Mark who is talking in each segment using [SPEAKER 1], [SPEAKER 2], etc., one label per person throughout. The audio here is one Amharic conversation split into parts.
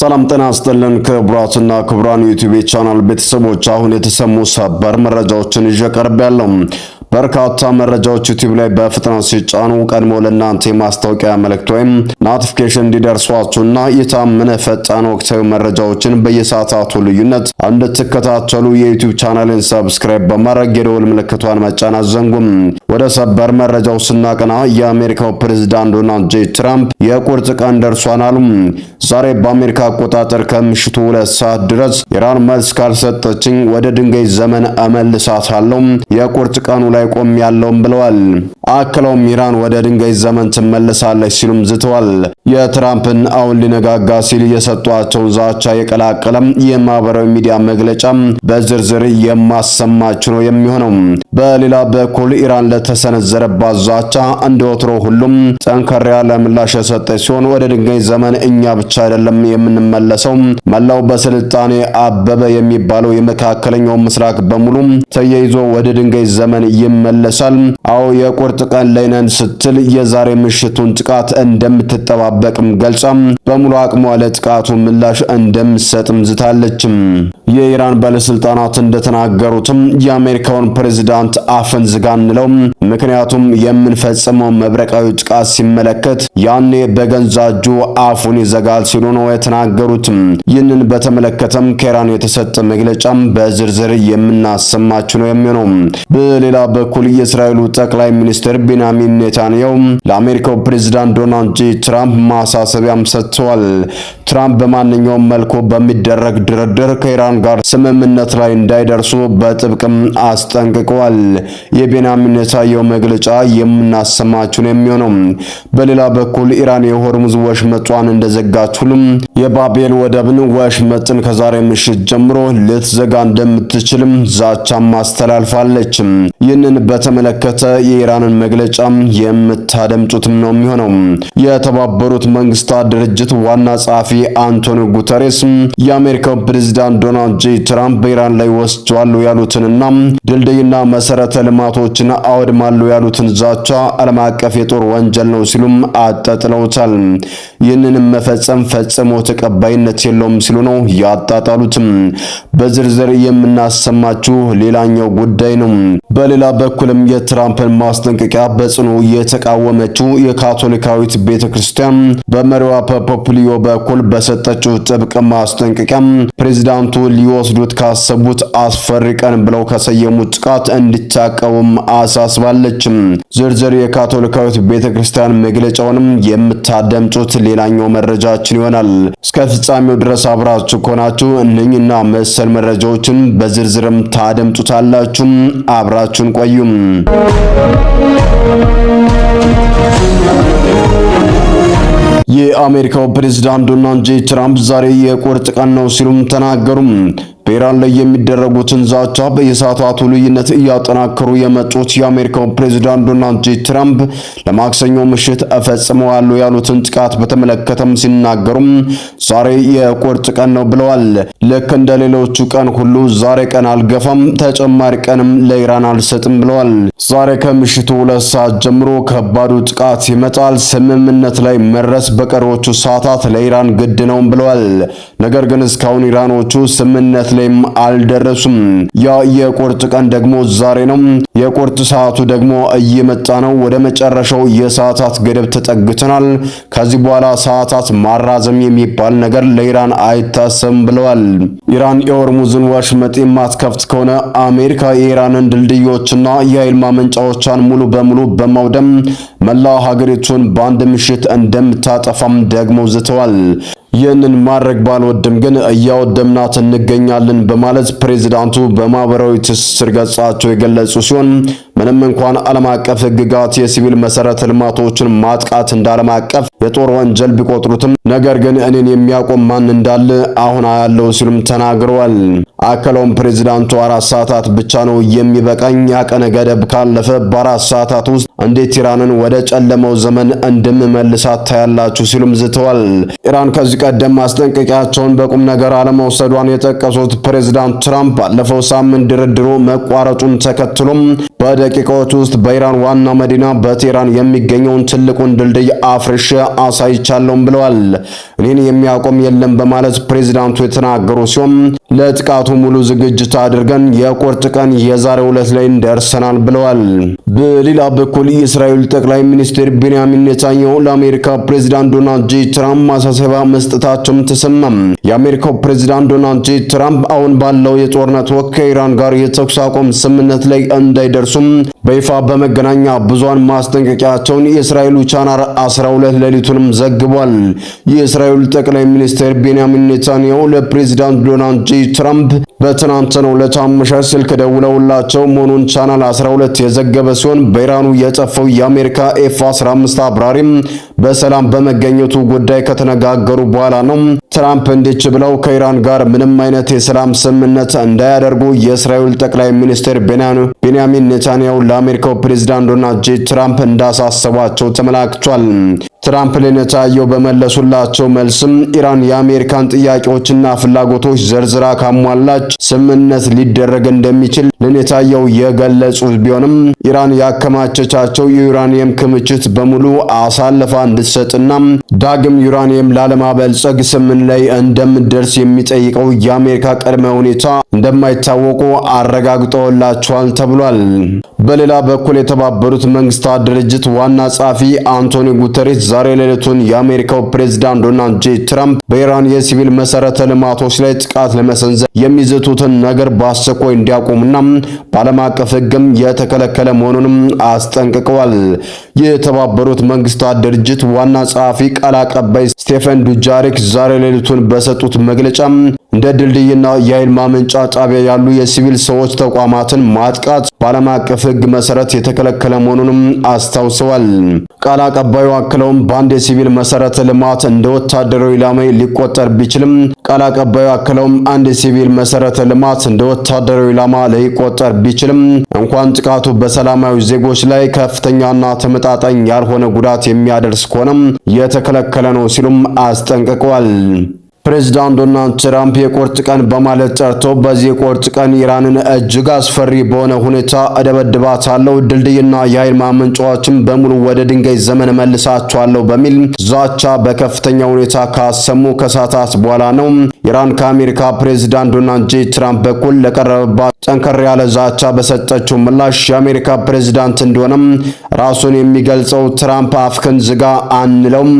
[SPEAKER 1] ሰላም ጤና ይስጥልን ክቡራትና ክቡራን ዩቲዩብ ቻናል ቤተሰቦች፣ አሁን የተሰሙ ሰበር መረጃዎችን ይዤ ቀርቤያለሁ። በርካታ መረጃዎች ዩቲዩብ ላይ በፍጥነት ሲጫኑ ቀድሞ ለእናንተ የማስታወቂያ መልእክት ወይም ኖቲፊኬሽን እንዲደርሷችሁና የታመነ ፈጣን ወቅታዊ መረጃዎችን በየሰዓታቱ ልዩነት እንድትከታተሉ የዩቲዩብ ቻናልን ሰብስክራይብ በማድረግ የደወል ምልክቷን መጫን አትዘንጉም። ወደ ሰበር መረጃው ስናቀና የአሜሪካው ፕሬዝዳንት ዶናልድ ጄ ትራምፕ የቁርጥ ቀን ደርሷል አሉ። ዛሬ በአሜሪካ አቆጣጠር ከምሽቱ 2 ሰዓት ድረስ ኢራን መልስ ካልሰጠችኝ ወደ ድንጋይ ዘመን እመልሳታለሁ፣ የቁርጥ ቀኑ ላይ ቆም ያለውም ብለዋል። አክለውም ኢራን ወደ ድንጋይ ዘመን ትመለሳለች ሲሉም ዝተዋል። የትራምፕን አሁን ሊነጋጋ ሲል የሰጧቸው ዛቻ የቀላቀለም የማህበራዊ ሚዲያ መግለጫ በዝርዝር የማሰማችሁ ነው የሚሆነው። በሌላ በኩል ኢራን ለተሰነዘረባት ዛቻ እንደወትሮ ሁሉም ጠንከር ያለ ምላሽ የሰጠች ሲሆን ወደ ድንጋይ ዘመን እኛ ብቻ አይደለም የምንመለሰው፣ መላው በስልጣኔ አበበ የሚባለው የመካከለኛው ምስራቅ በሙሉ ተያይዞ ወደ ድንጋይ ዘመን ይመለሳል። አዎ የቁርጥ ቀን ላይ ነን ስትል የዛሬ ምሽቱን ጥቃት እንደምትጠባበቅም ገልጻ በሙሉ አቅሟ ለጥቃቱ ምላሽ እንደምትሰጥም ዝታለችም። የኢራን ባለስልጣናት እንደተናገሩትም የአሜሪካውን ፕሬዝዳንት አፍን ዝጋ እንለው፣ ምክንያቱም የምንፈጽመው መብረቃዊ ጥቃት ሲመለከት ያኔ በገዛ እጁ አፉን ይዘጋል ሲሉ ነው የተናገሩት። ይህንን በተመለከተም ከኢራን የተሰጠ መግለጫ በዝርዝር የምናሰማችሁ ነው የሚሆነው። በሌላ በኩል የእስራኤሉ ጠቅላይ ሚኒስትር ቤንያሚን ኔታንያሁ ለአሜሪካው ፕሬዝዳንት ዶናልድ ጄ ትራምፕ ማሳሰቢያም ሰጥተዋል። ትራምፕ በማንኛውም መልኩ በሚደረግ ድርድር ከኢራን ጋር ስምምነት ላይ እንዳይደርሱ በጥብቅም አስጠንቅቀዋል። የቤንያሚን ኔታንያሁ መግለጫ የምናሰማችሁ ነው የሚሆነው። በሌላ በኩል ኢራን የሆርሙዝ ወሽመጧን እንደዘጋች ሁሉም የባቤል ወደብን ወሽመጥን ከዛሬ ምሽት ጀምሮ ልትዘጋ እንደምትችልም ዛቻም አስተላልፋለች። ይህንን በተመለከተ የኢራንን መግለጫ የምታደምጡትም ነው የሚሆነው። የተባበሩት መንግስታት ድርጅት ዋና ጸሐፊ አንቶኒዮ ጉተሬስ የአሜሪካው ፕሬዝዳንት ዶናልድ ጄ ትራምፕ በኢራን ላይ ወስደዋል ያሉትንና ድልድይና መሰረተ ልማቶችን አወድማሉ ያሉትን ዛቻ ዓለም አቀፍ የጦር ወንጀል ነው ሲሉም አጣጥለውታል። ይህንንም መፈጸም ፈጽሞ ተቀባይነት የለውም ሲሉ ነው ያጣጣሉትም። በዝርዝር የምናሰማችሁ ሌላኛው ጉዳይ ነው። በሌላ በኩልም የትራምፕን ማስጠንቀቂያ በጽኑ የተቃወመችው የካቶሊካዊት ቤተክርስቲያን በመሪዋ ፖፕሊዮ በኩል በሰጠችው ጥብቅ ማስጠንቀቂያ ፕሬዝዳንቱ ሊወስዱት ካሰቡት አስፈሪ ቀን ብለው ከሰየሙት ጥቃት እንዲታቀቡም አሳስባለች። ዝርዝር የካቶሊካዊት ቤተክርስቲያን መግለጫውንም የምታደምጡት ሌላኛው መረጃችን ይሆናል። እስከ ፍጻሜው ድረስ አብራችሁ ከሆናችሁ እነኝና መሰል መረጃዎችን በዝርዝርም ታደምጡታላችሁ። አብራችሁን ቆዩም። የአሜሪካው ፕሬዝዳንት ዶናልድ ጄ ትራምፕ ዛሬ የቁርጥ ቀን ነው ሲሉም ተናገሩ። በኢራን ላይ የሚደረጉትን ዛቻ በየሰዓታቱ ልዩነት እያጠናከሩ የመጡት የአሜሪካው ፕሬዝዳንት ዶናልድ ጄ ትራምፕ ለማክሰኞ ምሽት እፈጽመዋለሁ ያሉትን ጥቃት በተመለከተም ሲናገሩም ዛሬ የቁርጥ ቀን ነው ብለዋል። ልክ እንደ ሌሎቹ ቀን ሁሉ ዛሬ ቀን አልገፋም፣ ተጨማሪ ቀንም ለኢራን አልሰጥም ብለዋል። ዛሬ ከምሽቱ 2 ሰዓት ጀምሮ ከባዱ ጥቃት ይመጣል። ስምምነት ላይ መድረስ በቀሮቹ ሰዓታት ለኢራን ግድ ነው ብለዋል። ነገር ግን እስካሁን ኢራኖቹ ስምምነት ላይም አልደረሱም። ያ የቁርጥ ቀን ደግሞ ዛሬ ነው። የቁርጥ ሰዓቱ ደግሞ እየመጣ ነው። ወደ መጨረሻው የሰዓታት ገደብ ተጠግተናል። ከዚህ በኋላ ሰዓታት ማራዘም የሚባል ነገር ለኢራን አይታሰብም ብለዋል። ኢራን የሆርሙዝን ወሽመጥ የማትከፍት ከሆነ አሜሪካ የኢራንን ድልድዮችና የኃይል ማመንጫዎቿን ሙሉ በሙሉ በማውደም መላ ሀገሪቱን በአንድ ምሽት እንደምታጠፋም ደግሞ ዝተዋል። ይህንን ማድረግ ባልወድም ግን እያወደምናት እንገኛለን በማለት ፕሬዝዳንቱ በማህበራዊ ትስስር ገጻቸው የገለጹ ሲሆን ምንም እንኳን ዓለም አቀፍ ሕግጋት የሲቪል መሰረተ ልማቶችን ማጥቃት እንደ ዓለም አቀፍ የጦር ወንጀል ቢቆጥሩትም ነገር ግን እኔን የሚያቆም ማን እንዳለ አሁን አያለው ሲሉም ተናግረዋል። አክለውም ፕሬዝዳንቱ 4 ሰዓታት ብቻ ነው የሚበቃኝ፣ ያቀነ ገደብ ካለፈ በ4 ሰዓታት ውስጥ እንዴት ኢራንን ወደ ጨለመው ዘመን እንደምመልሳት ታያላችሁ ሲሉም ዝተዋል። ኢራን ከዚህ ቀደም ማስጠንቀቂያቸውን በቁም ነገር አለመውሰዷን የጠቀሱት ፕሬዝዳንት ትራምፕ ባለፈው ሳምንት ድርድሩ መቋረጡን ተከትሎም በደቂቃዎች ውስጥ በኢራን ዋና መዲና በቴህራን የሚገኘውን ትልቁን ድልድይ አፍርሼ አሳይቻለሁም ብለዋል። እኔን የሚያቆም የለም በማለት ፕሬዝዳንቱ የተናገሩ ሲሆን ለጥቃቱ ሙሉ ዝግጅት አድርገን የቁርጥ ቀን የዛሬው ዕለት ላይ ደርሰናል ብለዋል። በሌላ በኩል የእስራኤል ጠቅላይ ሚኒስትር ቤንያሚን ኔታንያሁ ለአሜሪካ ፕሬዝዳንት ዶናልድ ጄ ትራምፕ ማሳሰቢያ መስጠታቸውም ተሰማም። የአሜሪካው ፕሬዝዳንት ዶናልድ ጄ ትራምፕ አሁን ባለው የጦርነት ወቅት ከኢራን ጋር የተኩስ አቁም ስምምነት ላይ እንዳይደርሱም በይፋ በመገናኛ ብዙሃን ማስጠንቀቂያቸውን የእስራኤሉ ቻናል 12 ሌሊቱንም ዘግቧል። የእስራኤል ጠቅላይ ሚኒስትር ቤንያሚን ኔታንያሁ ለፕሬዝዳንት ዶናልድ ጄ ትራምፕ በትናንትናው ዕለት አመሻሽ ስልክ ደውለውላቸው መሆኑን ቻናል 12 የዘገበ ሲሆን በኢራኑ የጠፋው የአሜሪካ ኤፍ-15 አብራሪም በሰላም በመገኘቱ ጉዳይ ከተነጋገሩ በኋላ ነው ትራምፕ እንዲች ብለው ከኢራን ጋር ምንም አይነት የሰላም ስምምነት እንዳያደርጉ የእስራኤል ጠቅላይ ሚኒስትር ቤንያሚን ኔታንያሁ ለአሜሪካው ፕሬዝዳንት ዶናልድ ጄ ትራምፕ እንዳሳሰቧቸው ተመላክቷል። ትራምፕ ለኔታንያሁ በመለሱላቸው መልስም ኢራን የአሜሪካን ጥያቄዎችና ፍላጎቶች ዘርዝራ ካሟላች ስምምነት ሊደረግ እንደሚችል ለኔታንያሁ የገለጹት ቢሆንም ኢራን ያከማቸቻቸው የዩራኒየም ክምችት በሙሉ አሳልፋ እንድትሰጥና ዳግም ዩራኒየም ላለማበልጸግ ስምምነት ላይ እንደምትደርስ የሚጠይቀው የአሜሪካ ቅድመ ሁኔታ እንደማይታወቁ አረጋግጠውላቸዋል ተብሏል። በሌላ በኩል የተባበሩት መንግስታት ድርጅት ዋና ጸሐፊ አንቶኒዮ ጉተሬስ ዛሬ ሌሊቱን የአሜሪካው ፕሬዝዳንት ዶናልድ ጄ ትራምፕ በኢራን የሲቪል መሰረተ ልማቶች ላይ ጥቃት ለመሰንዘር የሚዘቱትን ነገር በአስቸኳይ እንዲያቆሙና በዓለም አቀፍ ሕግም የተከለከለ መሆኑንም አስጠንቅቀዋል። የተባበሩት መንግስታት ድርጅት ዋና ጸሐፊ ቃል አቀባይ ስቴፈን ዱጃሪክ ዛሬ ሌሊቱን በሰጡት መግለጫ እንደ ድልድይና የኃይል ማመንጫ ጣቢያ ያሉ የሲቪል ሰዎች ተቋማትን ማጥቃት በዓለም አቀፍ ሕግ መሰረት የተከለከለ መሆኑንም አስታውሰዋል። ቃል አቀባዩ አክለውም በአንድ የሲቪል መሰረተ ልማት እንደ ወታደራዊ ኢላማ ሊቆጠር ቢችልም ቃል አቀባዩ አክለውም አንድ የሲቪል መሰረተ ልማት እንደ ወታደራዊ ኢላማ ሊቆጠር ቢችልም እንኳን ጥቃቱ በሰላማዊ ዜጎች ላይ ከፍተኛና ተመጣጣኝ ያልሆነ ጉዳት የሚያደርስ ከሆነም የተከለከለ ነው ሲሉም አስጠንቅቀዋል። ፕሬዝዳንት ዶናልድ ትራምፕ የቁርጥ ቀን በማለት ጠርቶ በዚህ የቁርጥ ቀን ኢራንን እጅግ አስፈሪ በሆነ ሁኔታ እደበድባታለሁ፣ ድልድይና የኃይል ማመንጫዎችን በሙሉ ወደ ድንጋይ ዘመን መልሳቸዋለሁ በሚል ዛቻ በከፍተኛ ሁኔታ ካሰሙ ከሰዓታት በኋላ ነው ኢራን ከአሜሪካ ፕሬዝዳንት ዶናልድ ጄ ትራምፕ በኩል ለቀረበባት ጠንከር ያለ ዛቻ በሰጠችው ምላሽ የአሜሪካ ፕሬዝዳንት እንደሆነም ራሱን የሚገልጸው ትራምፕ አፍክን ዝጋ አንለውም፣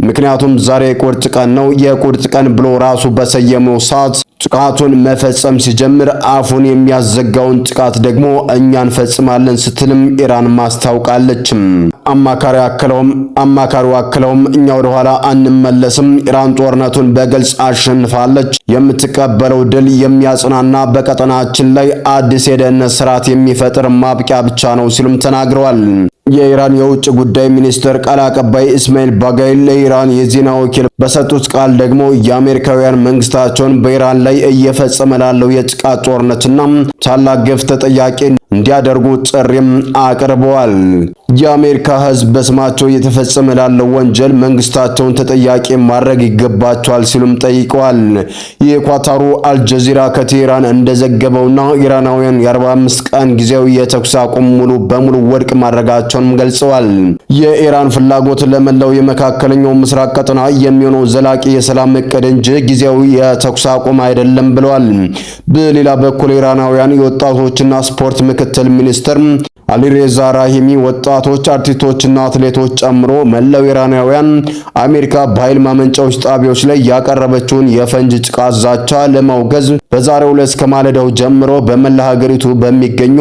[SPEAKER 1] ምክንያቱም ዛሬ የቁርጥ ቀን ነው። የቁርጥ ቀን ብሎ ራሱ በሰየመው ሰዓት ጥቃቱን መፈጸም ሲጀምር አፉን የሚያዘጋውን ጥቃት ደግሞ እኛ እንፈጽማለን ስትልም ኢራን ማስታውቃለች። አማካሪው አክለውም እኛ ወደ ኋላ አንመለስም፣ ኢራን ጦርነቱን በግልጽ አሸንፋለች፣ የምትቀበለው ድል የሚያጽናና በቀጠናችን ላይ አዲስ የደህንነት ስርዓት የሚፈጥር ማብቂያ ብቻ ነው ሲሉም ተናግረዋል። የኢራን የውጭ ጉዳይ ሚኒስትር ቃል አቀባይ እስማኤል ባጋይ ለኢራን የዜና ወኪል በሰጡት ቃል ደግሞ የአሜሪካውያን መንግስታቸውን በኢራን ላይ እየፈጸመ ላለው የጥቃት ጦርነትና ታላቅ ግፍ ተጠያቂ እንዲያደርጉ ጥሪም አቅርበዋል። የአሜሪካ ሕዝብ በስማቸው እየተፈጸመ ላለው ወንጀል መንግስታቸውን ተጠያቂ ማድረግ ይገባቸዋል ሲሉም ጠይቀዋል። የኳታሩ አልጀዚራ ከቴህራን እንደዘገበውና ኢራናውያን የ45 ቀን ጊዜያዊ የተኩስ አቁም ሙሉ በሙሉ ውድቅ ማድረጋቸውንም ገልጸዋል። የኢራን ፍላጎት ለመላው የመካከለኛው ምስራቅ ቀጠና የሚሆነው ዘላቂ የሰላም እቅድ እንጂ ጊዜያዊ የተኩስ አቁም አይደለም ብለዋል። በሌላ በኩል ኢራናውያን የወጣቶችና ስፖርት ምክትል ሚኒስትር አሊሬዛ ራሂሚ ወጣቶች አርቲስቶችና አትሌቶች ጨምሮ መላው ኢራናውያን አሜሪካ በኃይል ማመንጫዎች ጣቢያዎች ላይ ያቀረበችውን የፈንጅ ጥቃት ዛቻ ለማውገዝ በዛሬው ዕለት ከማለዳው ጀምሮ በመላ ሀገሪቱ በሚገኙ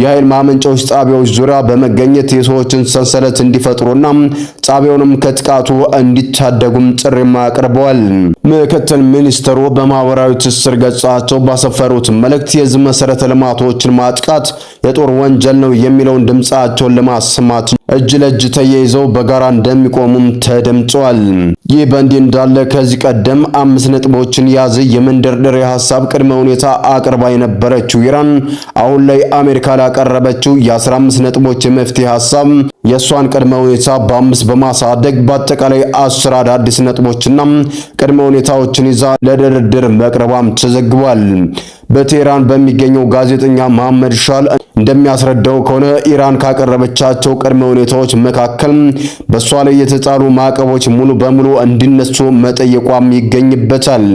[SPEAKER 1] የኃይል ማመንጫዎች ጣቢያዎች ዙሪያ በመገኘት የሰዎችን ሰንሰለት እንዲፈጥሩና ጣቢያውንም ከጥቃቱ እንዲታደጉም ጥሪም አቅርበዋል። ምክትል ሚኒስትሩ በማህበራዊ ትስስር ገጻቸው ባሰፈሩት መልእክት የህዝብ መሰረተ ልማቶችን ማጥቃት የጦር ወንጀል ነው የሚለውን ድምጻቸውን ለማሰማት እጅ ለእጅ ተያይዘው በጋራ እንደሚቆሙም ተደምጸዋል። ይህ በእንዲህ እንዳለ ከዚህ ቀደም 5 ነጥቦችን ያዘ የመንደርደሪያ ሐሳብ ቅድመ ሁኔታ አቅርባ የነበረችው ኢራን አሁን ላይ አሜሪካ ላቀረበችው የ15 ነጥቦች የመፍትሄ ሐሳብ የሷን ቅድመ ሁኔታ በ5 በማሳደግ በአጠቃላይ 10 አዳዲስ ነጥቦችና ቅድመ ሁኔታዎችን ይዛ ለድርድር መቅረቧም ተዘግቧል። በቴህራን በሚገኘው ጋዜጠኛ መሐመድ ሻል እንደሚያስረዳው ከሆነ ኢራን ካቀረበቻቸው ቅድመ ሁኔታዎች መካከል በሷ ላይ የተጣሉ ማዕቀቦች ሙሉ በሙሉ እንዲነሱ መጠየቋም ይገኝበታል።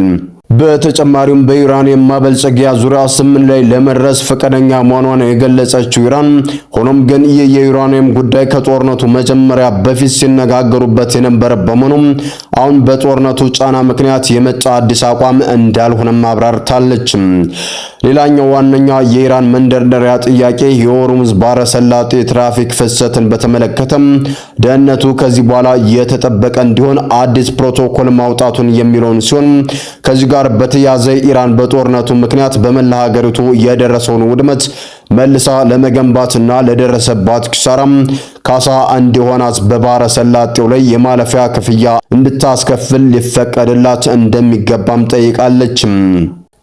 [SPEAKER 1] በተጨማሪም በዩራኒየም ማበልጸጊያ ዙሪያ ስምምነት ላይ ለመድረስ ፈቃደኛ መሆኗን የገለጸችው ኢራን ሆኖም ግን ይህ የዩራኒየም ጉዳይ ከጦርነቱ መጀመሪያ በፊት ሲነጋገሩበት የነበረ በመሆኑ አሁን በጦርነቱ ጫና ምክንያት የመጣ አዲስ አቋም እንዳልሆነም አብራርታለች። ሌላኛው ዋነኛ የኢራን መንደርደሪያ ጥያቄ የሆርሙዝ ባህረ ሰላጤ ትራፊክ ፍሰትን በተመለከተ ደህንነቱ ከዚህ በኋላ የተጠበቀ እንዲሆን አዲስ ፕሮቶኮል ማውጣቱን የሚለውን ሲሆን ከዚህ ጋር በተያያዘ ኢራን በጦርነቱ ምክንያት በመላ ሀገሪቱ የደረሰውን ውድመት መልሳ ለመገንባትና ለደረሰባት ኪሳራም ካሳ እንዲሆናት በባህረ ሰላጤው ላይ የማለፊያ ክፍያ እንድታስከፍል ሊፈቀድላት እንደሚገባም ጠይቃለች።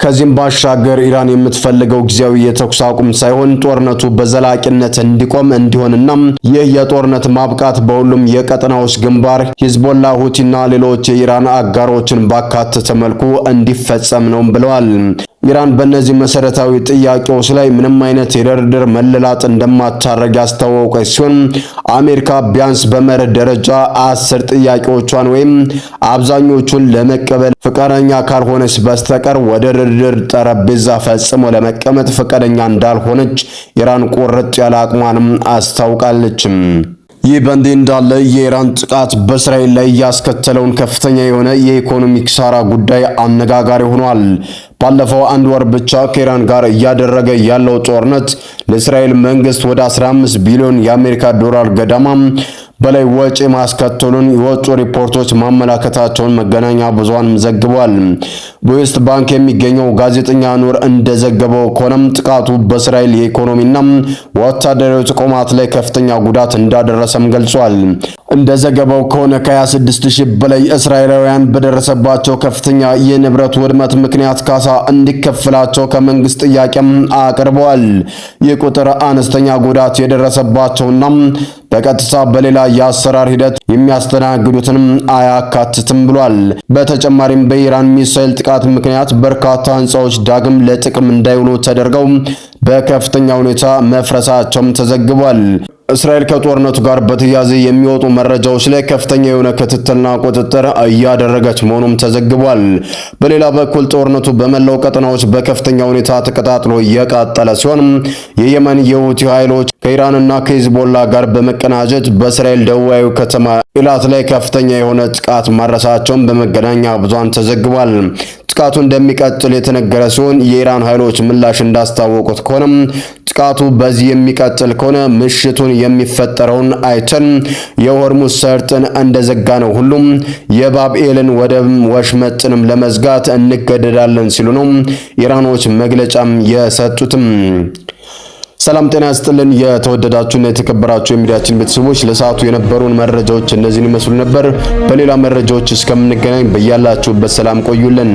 [SPEAKER 1] ከዚህም ባሻገር ኢራን የምትፈልገው ጊዜያዊ የተኩስ አቁም ሳይሆን ጦርነቱ በዘላቂነት እንዲቆም እንዲሆንና ይህ የጦርነት ማብቃት በሁሉም የቀጠናዎች ግንባር ሂዝቦላ፣ ሁቲና ሌሎች የኢራን አጋሮችን ባካተተ መልኩ እንዲፈጸም ነው ብለዋል። ኢራን በእነዚህ መሰረታዊ ጥያቄዎች ላይ ምንም አይነት የድርድር መለላጥ እንደማታደርግ ያስታወቀች ሲሆን አሜሪካ ቢያንስ በመርህ ደረጃ 10 ጥያቄዎቿን ወይም አብዛኞቹን ለመቀበል ፈቃደኛ ካልሆነች በስተቀር ወደ ድርድር ጠረጴዛ ፈጽሞ ለመቀመጥ ፈቃደኛ እንዳልሆነች ኢራን ቁርጥ ያለ አቅሟንም አስታውቃለች። ይህ በእንዲህ እንዳለ የኢራን ጥቃት በእስራኤል ላይ ያስከተለውን ከፍተኛ የሆነ የኢኮኖሚ ኪሳራ ጉዳይ አነጋጋሪ ሆኗል። ባለፈው አንድ ወር ብቻ ከኢራን ጋር እያደረገ ያለው ጦርነት ለእስራኤል መንግስት ወደ 15 ቢሊዮን የአሜሪካ ዶላር ገደማ በላይ ወጪ ማስከተሉን የወጡ ሪፖርቶች ማመላከታቸውን መገናኛ ብዙሃን ዘግቧል። በዌስት ባንክ የሚገኘው ጋዜጠኛ ኑር እንደዘገበው ከሆነም ጥቃቱ በእስራኤል የኢኮኖሚና ወታደራዊ ተቋማት ላይ ከፍተኛ ጉዳት እንዳደረሰም ገልጿል። እንደ ዘገባው ከሆነ ከ26000 በላይ እስራኤላውያን በደረሰባቸው ከፍተኛ የንብረት ውድመት ምክንያት ካሳ እንዲከፈላቸው ከመንግስት ጥያቄም አቅርበዋል። ይህ ቁጥር አነስተኛ ጉዳት የደረሰባቸውና በቀጥታ በሌላ የአሰራር ሂደት የሚያስተናግዱትንም አያካትትም ብሏል። በተጨማሪም በኢራን ሚሳኤል ጥቃት ምክንያት በርካታ ህንፃዎች ዳግም ለጥቅም እንዳይውሉ ተደርገው በከፍተኛ ሁኔታ መፍረሳቸውም ተዘግቧል። እስራኤል ከጦርነቱ ጋር በተያያዘ የሚወጡ መረጃዎች ላይ ከፍተኛ የሆነ ክትትልና ቁጥጥር እያደረገች መሆኑም ተዘግቧል። በሌላ በኩል ጦርነቱ በመላው ቀጠናዎች በከፍተኛ ሁኔታ ተቀጣጥሎ እየቀጠለ ሲሆን የየመን የሁቲ ኃይሎች ከኢራንና ከሂዝቦላ ጋር በመቀናጀት በእስራኤል ደቡባዊ ከተማ ኢላት ላይ ከፍተኛ የሆነ ጥቃት ማድረሳቸውን በመገናኛ ብዙሃን ተዘግቧል። ጥቃቱ እንደሚቀጥል የተነገረ ሲሆን የኢራን ኃይሎች ምላሽ እንዳስታወቁት ከሆነ ጥቃቱ በዚህ የሚቀጥል ከሆነ ምሽቱን የሚፈጠረውን አይተን የሆርሙዝ ሰርጥን እንደዘጋ ነው ሁሉም የባብኤልን ወደብ ወሽመጥንም ለመዝጋት እንገደዳለን ሲሉ ነው ኢራኖች መግለጫም የሰጡትም። ሰላም ጤና ይስጥልን። የተወደዳችሁና የተከበራችሁ የሚዲያችን ቤተሰቦች ለሰዓቱ የነበሩን መረጃዎች እነዚህን ይመስሉ ነበር። በሌላ መረጃዎች እስከምንገናኝ በያላችሁበት ሰላም ቆዩልን።